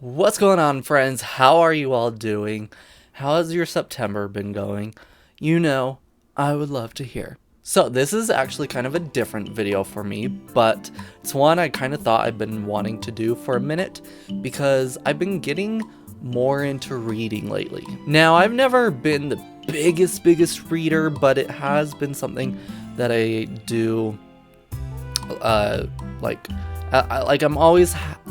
What's going on, friends? How are you all doing? How has your September been going? I would love to hear. So this is actually kind of a different video for me, but it's one I kind of thought I've been wanting to do for a minute because I've been getting more into reading lately. Now, I've never been the biggest reader, but it has been something that I do like I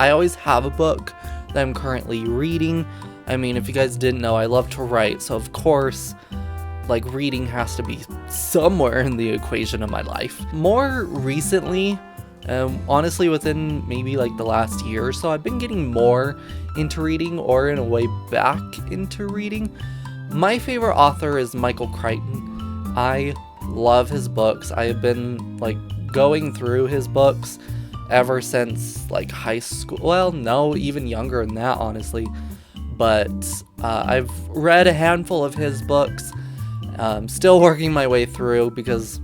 always have a book that I'm currently reading. I mean, if you guys didn't know, I love to write, so of course, like, reading has to be somewhere in the equation of my life. More recently, honestly, within maybe like the last year or so, I've been getting more into reading, or in a way back into reading. My favorite author is Michael Crichton. I love his books. I have been like going through his books ever since like high school. Well, no, even younger than that, honestly. But I've read a handful of his books. Still working my way through because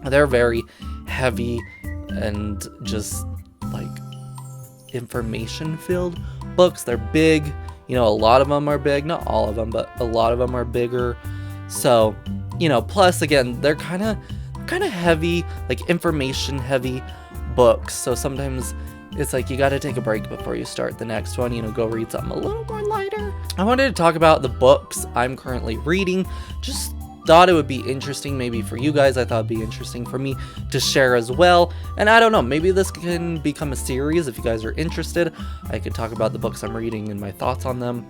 they're very heavy and just like information filled books. They're big. A lot of them are big. Not all of them, but a lot of them are bigger. So, plus again, they're kind of heavy, like information heavy books. So sometimes it's like you got to take a break before you start the next one, go read something a little more lighter. I wanted to talk about the books I'm currently reading. Just thought it would be interesting maybe for you guys. I thought it'd be interesting for me to share as well. And I don't know, maybe this can become a series if you guys are interested. I could talk about the books I'm reading and my thoughts on them.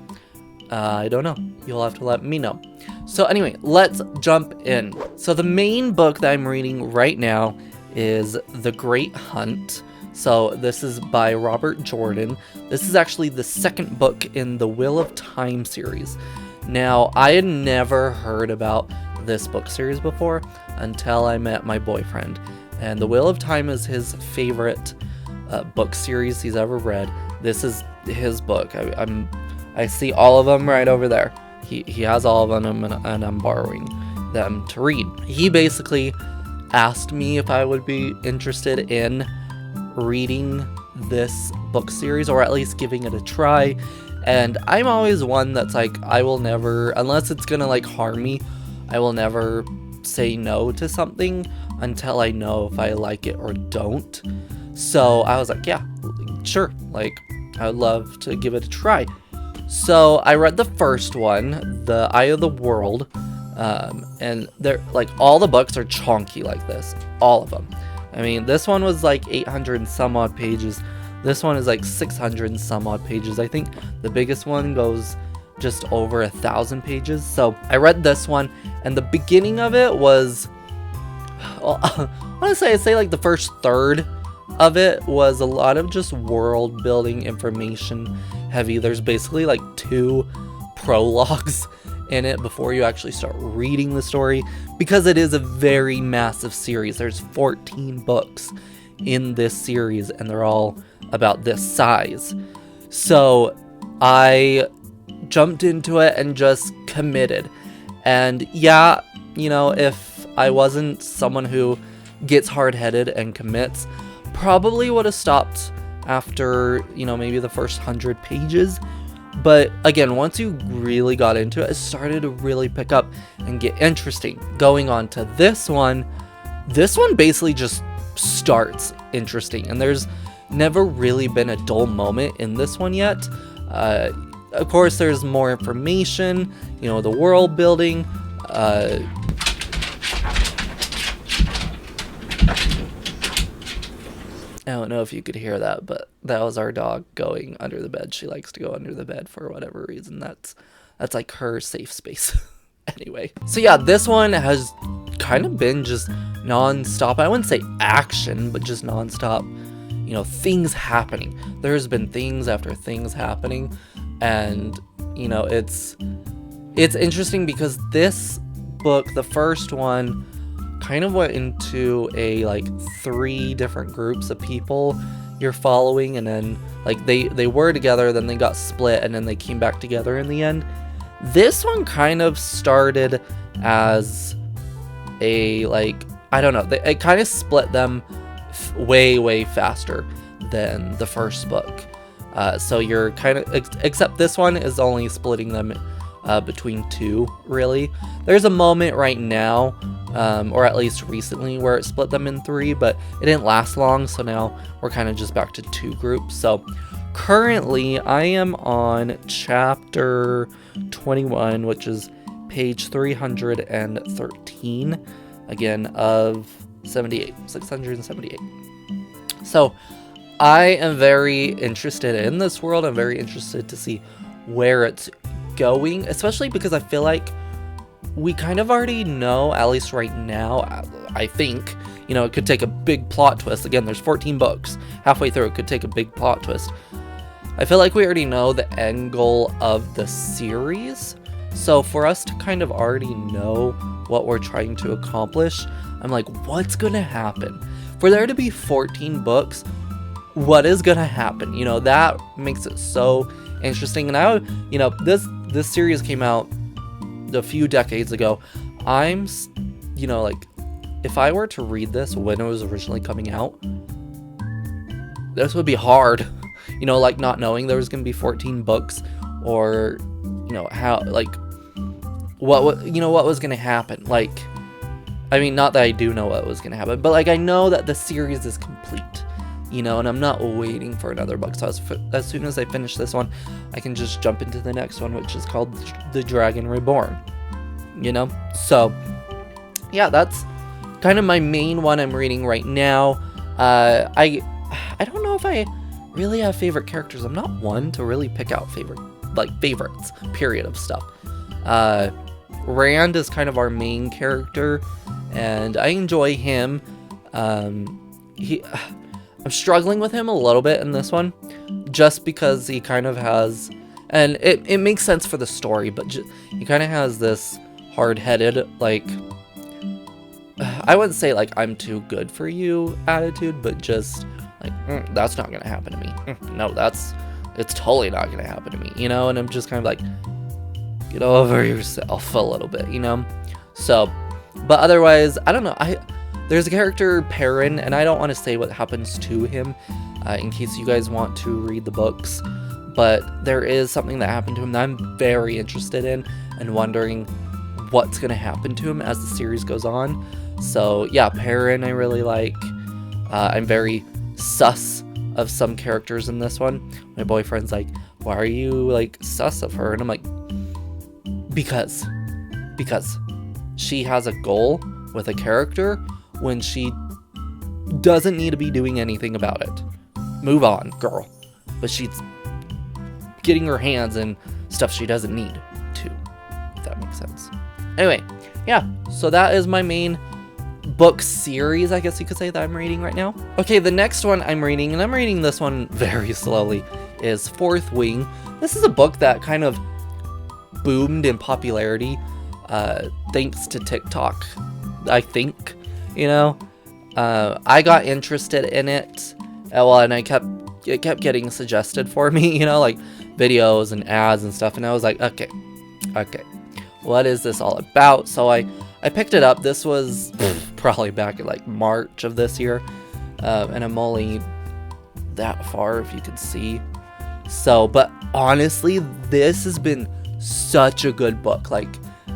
I don't know. You'll have to let me know. So anyway, let's jump in. So the main book that I'm reading right now is The Great Hunt. So this is by Robert Jordan. This is actually the second book in the Wheel of Time series. Now, I had never heard about this book series before until I met my boyfriend. And the Wheel of Time is his favorite book series he's ever read. This is his book. I see all of them right over there. He has all of them, and I'm borrowing them to read. He basically asked me if I would be interested in reading this book series, or at least giving it a try. And I'm always one that's like, I will never, unless it's gonna like harm me, I will never say no to something until I know if I like it or don't. So I was like, yeah, sure, like I would love to give it a try. So I read the first one, The Eye of the World, and they're like, all the books are chunky like this, all of them. I mean, this one was like 800 and some odd pages. This one is like 600 and some odd pages. I think the biggest one goes just over 1,000 pages. So I read this one, and the beginning of it was, well, honestly, I'd say like the first third of it was a lot of just world building information heavy. There's basically like 2 prologues in it before you actually start reading the story, because it is a very massive series. There's 14 books in this series, and they're all about this size. So I jumped into it and just committed. And yeah, if I wasn't someone who gets hard-headed and commits, probably would have stopped after, maybe the first 100 pages. But again, once you really got into it, it started to really pick up and get interesting. Going on to this one basically just starts interesting, and there's never really been a dull moment in this one yet. Of course, there's more information, the world building. I don't know if you could hear that, but that was our dog going under the bed. She likes to go under the bed for whatever reason. That's like her safe space. Anyway, so yeah, this one has kind of been just non-stop. I wouldn't say action, but just non-stop, things happening. There's been things after things happening, and it's interesting because this book, the first one, kind of went into a like 3 different groups of people you're following, and then like they were together, then they got split, and then they came back together in the end. This one kind of started as a like, I don't know, it kind of split them way faster than the first book. So you're kind of, except this one is only splitting them between 2, really. There's a moment right now, or at least recently, where it split them in 3, but it didn't last long, so now we're kind of just back to 2 groups. So currently, I am on chapter 21, which is page 313, again, of 678. So I am very interested in this world. I'm very interested to see where it's going, especially because I feel like we kind of already know, at least right now, I think, you know, it could take a big plot twist. Again, there's 14 books. Halfway through, it could take a big plot twist. I feel like we already know the end goal of the series. So for us to kind of already know what we're trying to accomplish, I'm like, what's going to happen? For there to be 14 books, what is going to happen? You know, that makes it so interesting. And I, you know, this series came out a few decades ago. I'm, you know, like, if I were to read this when it was originally coming out, this would be hard. You know, like, not knowing there was going to be 14 books, or, you know, how, like, what was going to happen. Like, I mean, not that I do know what was going to happen, but, like, I know that the series is complete, you know, and I'm not waiting for another book. So as soon as I finish this one, I can just jump into the next one, which is called The Dragon Reborn, you know? So, yeah, that's kind of my main one I'm reading right now. I don't know if I really have favorite characters. I'm not one to really pick out favorites, period, of stuff. Rand is kind of our main character, and I enjoy him. I'm struggling with him a little bit in this one, just because he kind of has, and it makes sense for the story, but he kind of has this hard-headed, like, I wouldn't say, like, I'm too good for you attitude, but just, like, that's not gonna happen to me. No, it's totally not gonna happen to me, you know? And I'm just kind of like, get over yourself a little bit, you know? So, but otherwise, I don't know. There's a character, Perrin, and I don't want to say what happens to him, in case you guys want to read the books, but there is something that happened to him that I'm very interested in, and wondering what's going to happen to him as the series goes on. So yeah, Perrin I really like. I'm very sus of some characters in this one. My boyfriend's like, why are you, like, sus of her? And I'm like, because she has a goal with a character when she doesn't need to be doing anything about it. Move on, girl. But she's getting her hands in stuff she doesn't need to, if that makes sense. Anyway, yeah, so that is my main book series, I guess you could say, that I'm reading right now. Okay, the next one I'm reading, and I'm reading this one very slowly, is Fourth Wing. This is a book that kind of boomed in popularity thanks to TikTok, I think, you know. I got interested in it, and it kept getting suggested for me, you know, like videos and ads and stuff, and I was like, okay, what is this all about? So I picked it up. This was probably back in like March of this year, and I'm only that far, if you could see. So, but honestly, this has been such a good book. Like,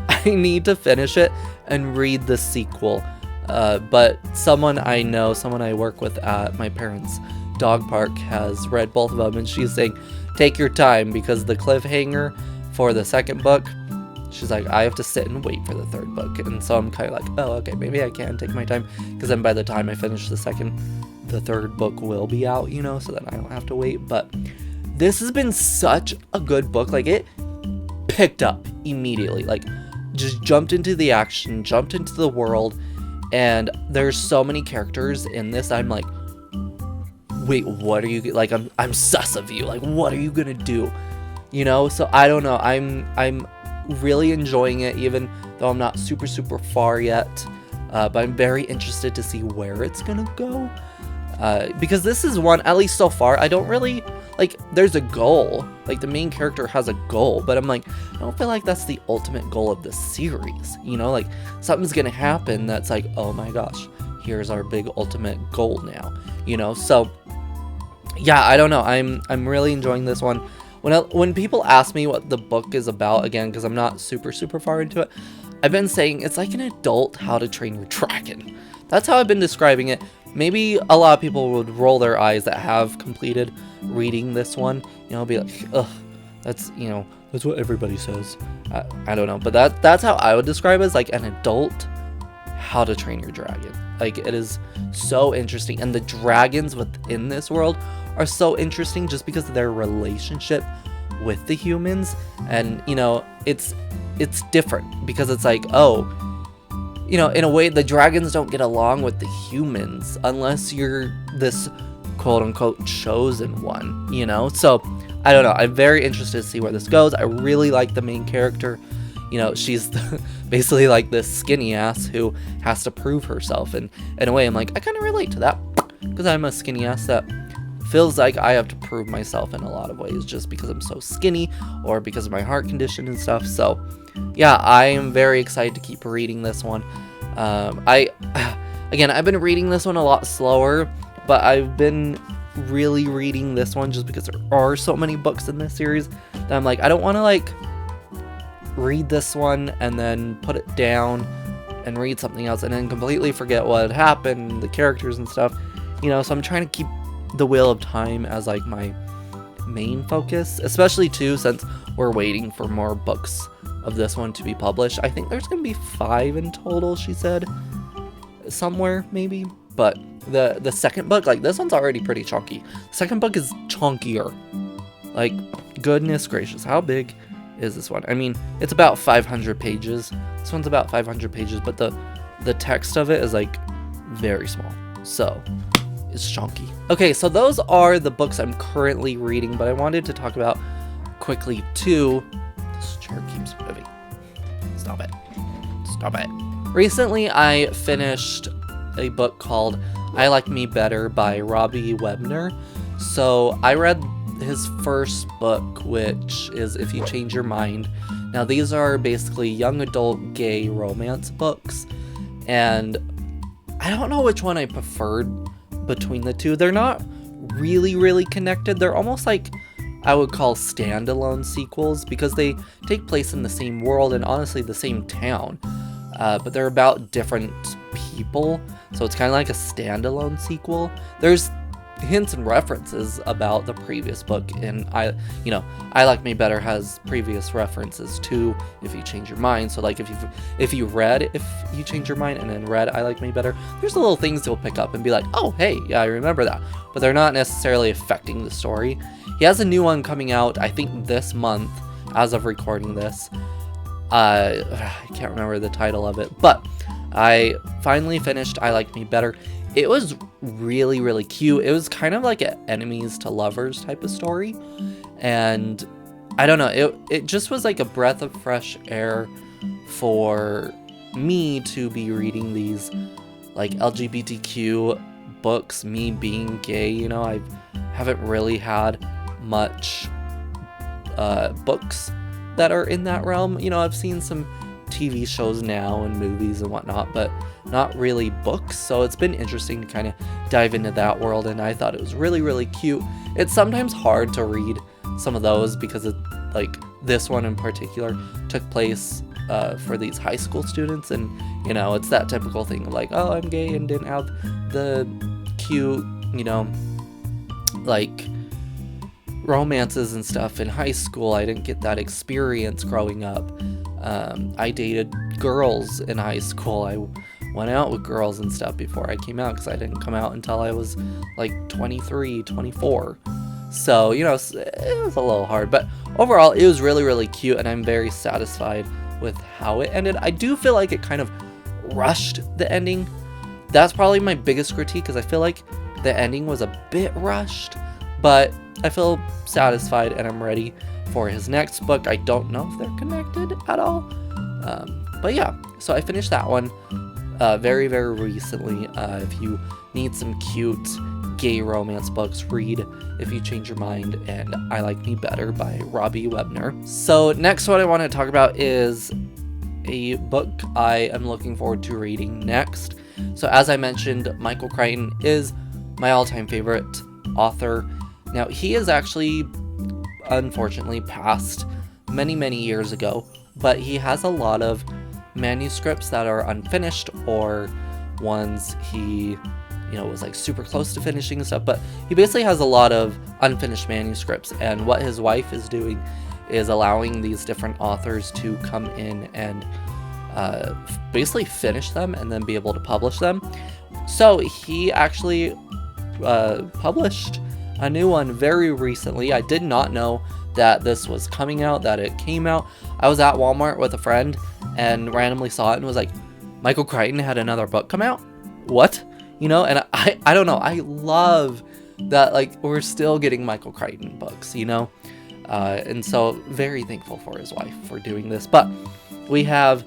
I need to finish it and read the sequel. But someone I work with at my parents' dog park has read both of them, and she's saying, take your time, because the cliffhanger for the second book, she's like, I have to sit and wait for the third book. And so I'm kind of like, oh, okay, maybe I can take my time, because then by the time I finish the third book will be out, you know, so then I don't have to wait. But this has been such a good book. Like, it picked up immediately, like, just jumped into the action, jumped into the world, and there's so many characters in this. I'm like, wait, what are you, like, I'm sus of you, like, what are you gonna do, you know? So I don't know, I'm really enjoying it, even though I'm not super far yet, but I'm very interested to see where it's gonna go, because this is one, at least so far, I don't really, like, there's a goal, like, the main character has a goal, but I'm like, I don't feel like that's the ultimate goal of the series, you know? Like, something's gonna happen that's like, oh my gosh, here's our big ultimate goal now, you know? So yeah, I don't know. I'm really enjoying this one. When people ask me what the book is about, again, because I'm not super far into it, I've been saying it's like an adult How to Train Your Dragon. That's how I've been describing it. Maybe a lot of people would roll their eyes that have completed reading this one. You know, be like, ugh, that's, you know, that's what everybody says. I don't know, but that's how I would describe it, as like an adult How to Train Your Dragon. Like, it is so interesting, and the dragons within this world are so interesting just because of their relationship with the humans. And, you know, it's different because it's like, oh, you know, in a way the dragons don't get along with the humans unless you're this quote unquote chosen one, you know? So I don't know, I'm very interested to see where this goes. I really like the main character. You know, she's basically like this skinny ass who has to prove herself, and in a way I'm like, I kind of relate to that because I'm a skinny ass that feels like I have to prove myself in a lot of ways just because I'm so skinny or because of my heart condition and stuff. So yeah, I am very excited to keep reading this one. I've been reading this one a lot slower, but I've been really reading this one just because there are so many books in this series that I'm like, I don't want to like read this one and then put it down and read something else and then completely forget what had happened, the characters and stuff, you know. So I'm trying to keep the Wheel of Time as like my main focus, especially too since we're waiting for more books of this one to be published. I think there's gonna be 5 in total, she said, somewhere maybe. But the second book, like, this one's already pretty chunky. The second book is chunkier. Like, goodness gracious, how big is this one? I mean, it's about 500 pages. This one's about 500 pages, but the text of it is like very small, so it's chunky. Okay, so those are the books I'm currently reading, but I wanted to talk about quickly too. This chair keeps moving. Stop it. Stop it. Recently, I finished a book called I Like Me Better by Robbie Webner. So I read his first book, which is If You Change Your Mind. Now, these are basically young adult gay romance books, and I don't know which one I preferred between the two. They're not really connected. They're almost like I would call standalone sequels because they take place in the same world and honestly the same town, but they're about different people, so it's kind of like a standalone sequel. There's hints and references about the previous book, and I Like Me Better has previous references to If You Change Your Mind. So like if you read If You Change Your Mind and then read I Like Me Better, there's the little things you'll pick up and be like, oh hey, yeah, I remember that, but they're not necessarily affecting the story. He has a new one coming out, I think this month as of recording this. I can't remember the title of it, but I finally finished I Like Me Better. It was really cute. It was kind of like an enemies to lovers type of story, and I don't know, it just was like a breath of fresh air for me to be reading these like LGBTQ books, me being gay. You know, I haven't really had much books that are in that realm. You know, I've seen some TV shows now and movies and whatnot, but not really books. So it's been interesting to kind of dive into that world, and I thought it was really cute. It's sometimes hard to read some of those because it, like this one in particular, took place for these high school students, and you know, it's that typical thing of like, oh, I'm gay and didn't have the cute, you know, like romances and stuff in high school. I didn't get that experience growing up. I dated girls in high school. I went out with girls and stuff before I came out because I didn't come out until I was like 23, 24. So, you know, it was a little hard, but overall it was really cute, and I'm very satisfied with how it ended. I do feel like it kind of rushed the ending. That's probably my biggest critique, because I feel like the ending was a bit rushed, but I feel satisfied and I'm ready for his next book. I don't know if they're connected at all, but yeah, so I finished that one very recently. If you need some cute gay romance books, read If You Change Your Mind and I Like Me Better by Robbie Webner. So next, what I want to talk about is a book I am looking forward to reading next. So as I mentioned, Michael Crichton is my all-time favorite author. Now, he is actually, unfortunately, passed many years ago, but he has a lot of manuscripts that are unfinished, or ones he, was like super close to finishing and stuff. But he basically has a lot of unfinished manuscripts, and what his wife is doing is allowing these different authors to come in and basically finish them and then be able to publish them. So he actually published a new one very recently. I did not know that this was coming out, that it came out. I was at Walmart with a friend and randomly saw it and was like, Michael Crichton had another book come out? What? And I don't know. I love that, like, we're still getting Michael Crichton books, and so very thankful for his wife for doing this. But we have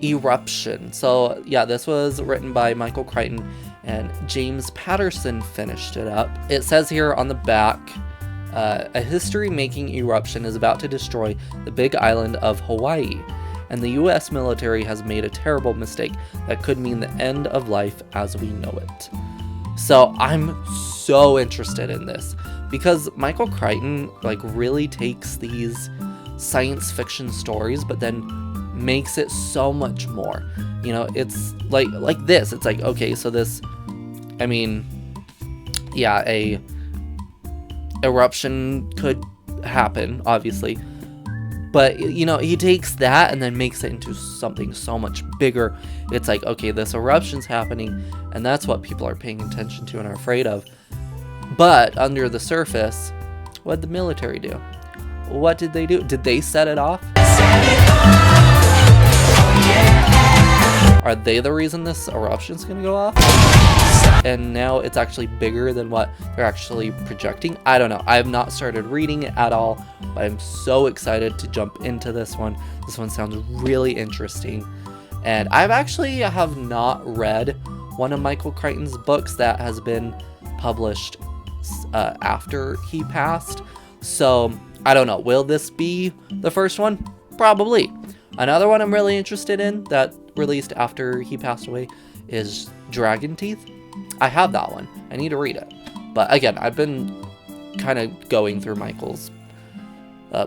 Eruption. So yeah, this was written by Michael Crichton, and James Patterson finished it up. It says here on the back, a history-making eruption is about to destroy the big island of Hawaii, and the US military has made a terrible mistake that could mean the end of life as we know it. So I'm so interested in this, because Michael Crichton, like, really takes these science fiction stories, but then makes it so much more. It's like this. It's like, okay, so this, a eruption could happen, obviously, but he takes that and then makes it into something so much bigger. It's like, okay, this eruption's happening, and that's what people are paying attention to and are afraid of. But under the surface, what did the military do? What did they do? Did they set it off? Are they the reason this eruption's gonna go off? And now it's actually bigger than what they're actually projecting? I don't know. I have not started reading it at all, but I'm so excited to jump into this one. This one sounds really interesting. And I have not read one of Michael Crichton's books that has been published after he passed. So I don't know. Will this be the first one? Probably. Another one I'm really interested in that released after he passed away is Dragon Teeth. I have that one. I need to read it. But again, I've been kind of going through Michael's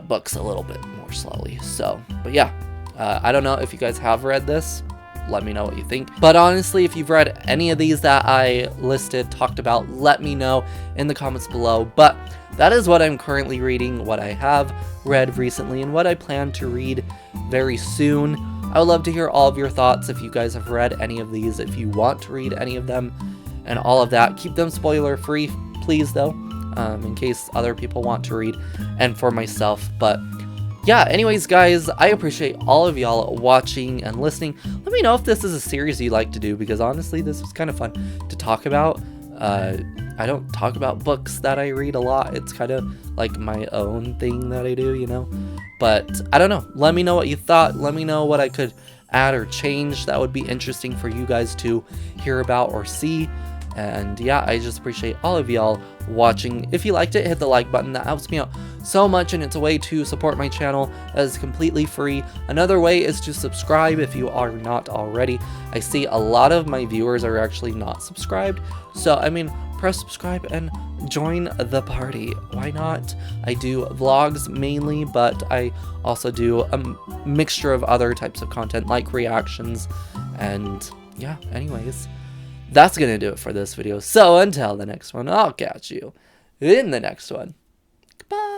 books a little bit more slowly. So, but yeah, I don't know if you guys have read this. Let me know what you think. But honestly, if you've read any of these that I talked about, let me know in the comments below. But that is what I'm currently reading, what I have read recently, and what I plan to read very soon. I would love to hear all of your thoughts if you guys have read any of these, if you want to read any of them, and all of that. Keep them spoiler free, please, though, in case other people want to read, and for myself. But yeah, anyways, guys, I appreciate all of y'all watching and listening. Let me know if this is a series you like to do, because honestly, this was kind of fun to talk about. I don't talk about books that I read a lot. It's kind of like my own thing that I do, But I don't know. Let me know what you thought. Let me know what I could add or change that would be interesting for you guys to hear about or see. And yeah, I just appreciate all of y'all watching. If you liked it, hit the like button. That helps me out so much, and it's a way to support my channel that is completely free. Another way is to subscribe if you are not already. I see a lot of my viewers are actually not subscribed. So, press subscribe and join the party. Why not? I do vlogs mainly, but I also do a mixture of other types of content like reactions. And yeah, anyways, that's gonna do it for this video. So until the next one, I'll catch you in the next one. Goodbye.